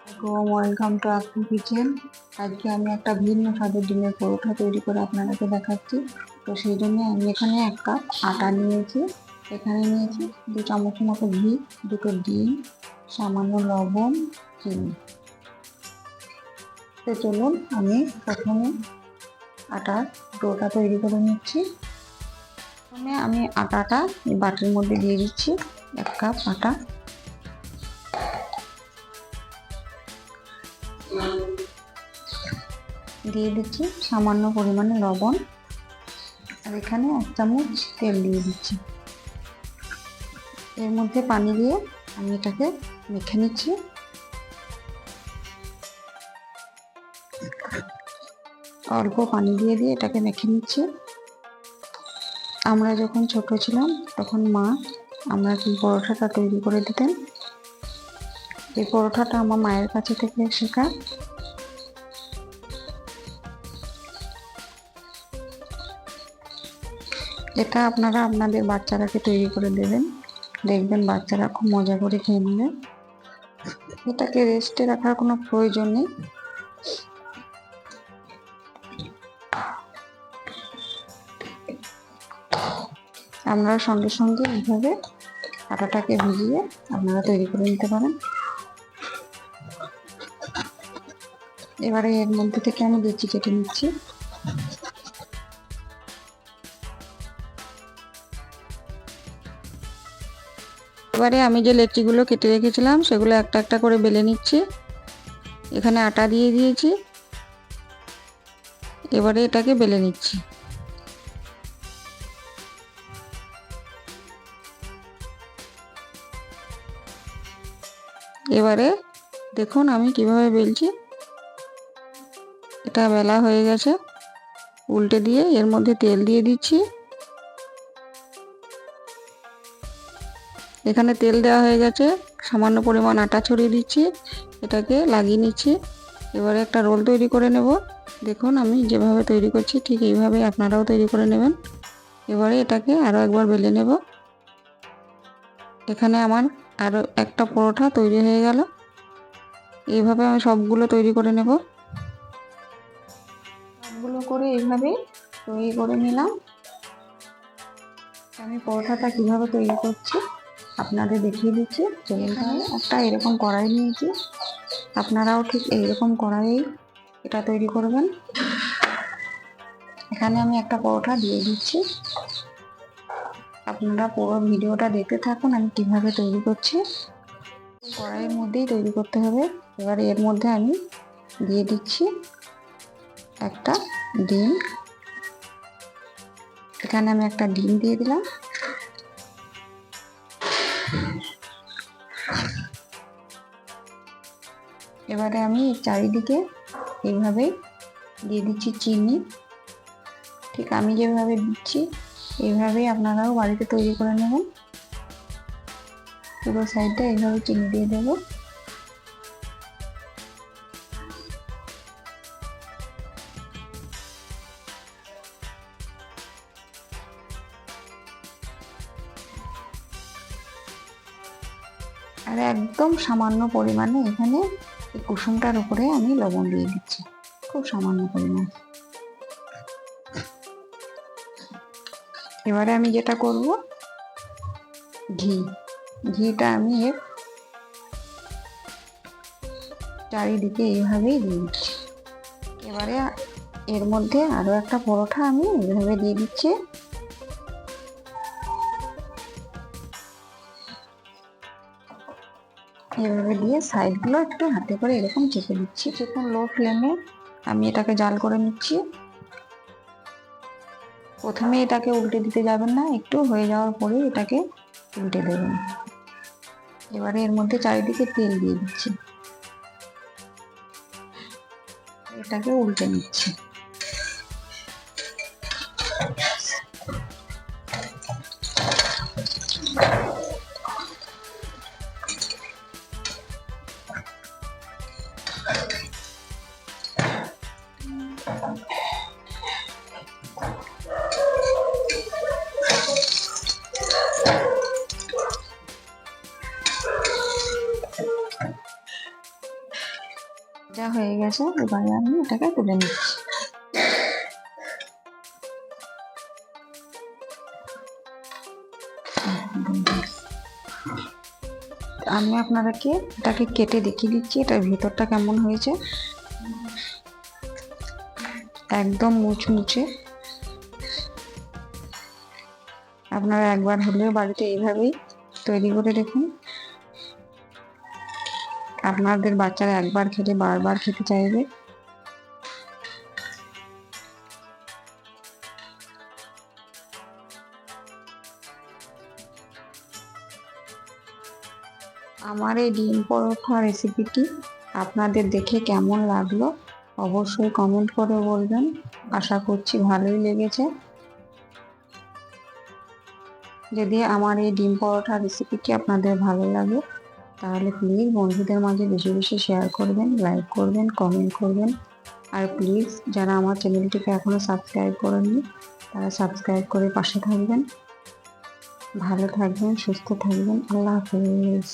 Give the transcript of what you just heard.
Welcome to আকু kitchen. আজকে আমি একটা ভিন্ন স্বাদের ডিমের পরোটা তৈরি করে আপনাদেরকে দেখাচ্ছি। তো সেই জন্য আমি এখানে 1 কাপ আটা নিয়েছি, এখানে নিয়েছি 2 চামচ মতো ঘি, 2টো ডিম, সামান্য লবণ, চিনি। তো চলুন আমি প্রথমে আটার ডোটা তৈরি করে নিচ্ছি। প্রথমে আমি আটাটা এই বাটির মধ্যে দিয়ে দিচ্ছি, 1 কাপ আটা। দিয়ে দিচ্ছি সামান্য পরিমাণে লবণ, আর এখানে 1 চামচ তেল দিয়ে দিচ্ছি। এর মধ্যে পানি দিয়ে আমি এটাকে মেখে নিচ্ছি। অল্প পানি দিয়ে এটাকে মেখে নিচ্ছি। আমরা যখন ছোট ছিলাম তখন মা আমরা কি পরোটাটা তৈরি করে দিতেন। এই পরোটাটা আমার মায়ের কাছে থেকে শেখা। এটা আপনারা আপনাদের বাচ্চারাকে তৈরি করে দেবেন, দেখবেন বাচ্চারা খুব মজা করে খেয়ে নেবে। এটাকে রেস্টে রাখার কোনো প্রয়োজন নেই। আপনারা সঙ্গে সঙ্গে এইভাবে আটাটাকে ভিজিয়ে আপনারা তৈরি করে নিতে পারেন। এবারে এর মধ্যে থেকে আমি লেচি কেটে নিচ্ছি। এবারে আমি যে লেচিগুলো কেটে রেখেছিলাম সেগুলো একটা একটা করে বেলে নিচ্ছি। এখানে আটা দিয়ে দিয়েছি, এবারে এটাকে বেলে নিচ্ছি। এবারে দেখুন আমি কিভাবে বেলছি। এটা বেলা হয়ে গেছে, উল্টে দিয়ে এর মধ্যে তেল দিয়ে দিচ্ছি। এখানে তেল দেওয়া হয়ে গেছে, সামান্য পরিমাণ আটা ছড়িয়ে দিচ্ছি, এটাকে লাগিয়ে নিচ্ছি। এবারে একটা রোল তৈরি করে নেব। দেখুন আমি যেভাবে তৈরি করছি ঠিক এইভাবে আপনারাও তৈরি করে নেবেন। এবারে এটাকে আরও একবার বেলে নেব। এখানে আমার আরও একটা পরোটা তৈরি হয়ে গেল। এইভাবে আমি সবগুলো তৈরি করে নেব। সবগুলো করে এইভাবে তৈরি করে নিলাম। আমি পরোটাটা কিভাবে তৈরি করছি আপনাদের দেখিয়ে দিচ্ছি। এখানে একটা এরকম কড়াই নিয়েছি, আপনারাও ঠিক এইরকম কড়াইয়ে এটা তৈরি করবেন। এখানে আমি একটা পরোটা দিয়ে দিচ্ছি, আপনারা পুরো ভিডিওটা দেখতে থাকুন আমি কিভাবে তৈরি করছি। কড়াইয়ের মধ্যেই তৈরি করতে হবে। এবারে এর মধ্যে আমি দিয়ে দিচ্ছি একটা ডিম। এখানে আমি একটা ডিম দিয়ে দিলাম। এবারে আমি চারিদিকে এইভাবে দিয়ে দিচ্ছি চিনি। ঠিক আমি যেভাবে দিচ্ছি এইভাবেই আপনারাও বাড়িতে তৈরি করে নেবেন। পুরো সাইডটা এইভাবে চিনি দিয়ে দেবো। আর একদম সামান্য পরিমাণে এখানে এই কুসুমটার উপরে আমি লবণ দিয়ে দিচ্ছি, খুব সামান্য পরিমাণ। এবারে আমি যেটা করব, ঘিটা আমি এর চারিদিকে এইভাবেই দিয়ে দিচ্ছি। এবারে এর মধ্যে আরো একটা পরোটা আমি এইভাবে দিয়ে দিচ্ছি। এভাবে দিয়ে সাইডগুলো একটু হাতে করে এরকম চেপে দিচ্ছি। যখন লো ফ্লেমে আমি এটাকে জাল করে নিচ্ছি। প্রথমে এটাকে উল্টে দিতে যাবেন না, একটু হয়ে যাওয়ার পরে এটাকে উল্টে দেবেন। এবারে এর মধ্যে চারিদিকে তেল দিয়ে দিচ্ছি, এটাকে উল্টে নিচ্ছি। ভাজা হয়ে গেছে, এবারে আমি এটাকে তুলে নিচ্ছি। আমি আপনাদেরকে এটাকে কেটে দেখিয়ে দিচ্ছি এটার ভিতরটা কেমন হয়েছে। একদম মুচমুচে। আপনারা একবার হলেও বাড়িতে এইভাবেই তৈরি করে দেখুন। আপনাদের বাচ্চারা একবার খেলে বারবার খেতে চাইবে। আমার এই ডিম পরোটা রেসিপিটি আপনাদের দেখে কেমন লাগলো অবশ্যই কমেন্ট করে বলবেন। আশা করছি ভালোই লেগেছে। যদি আমার এই ডিম পরোটা রেসিপিটি আপনাদের ভালো লাগে তাহলে প্লিজ বন্ধুদের মাঝে বেশি বেশি শেয়ার করবেন, লাইক করবেন, কমেন্ট করবেন। আর প্লিজ যারা আমার চ্যানেলটিকে এখনো সাবস্ক্রাইব করেননি তারা সাবস্ক্রাইব করে পাশে থাকবেন। ভালো থাকবেন, সুস্থ থাকবেন। আল্লাহ হাফেজ।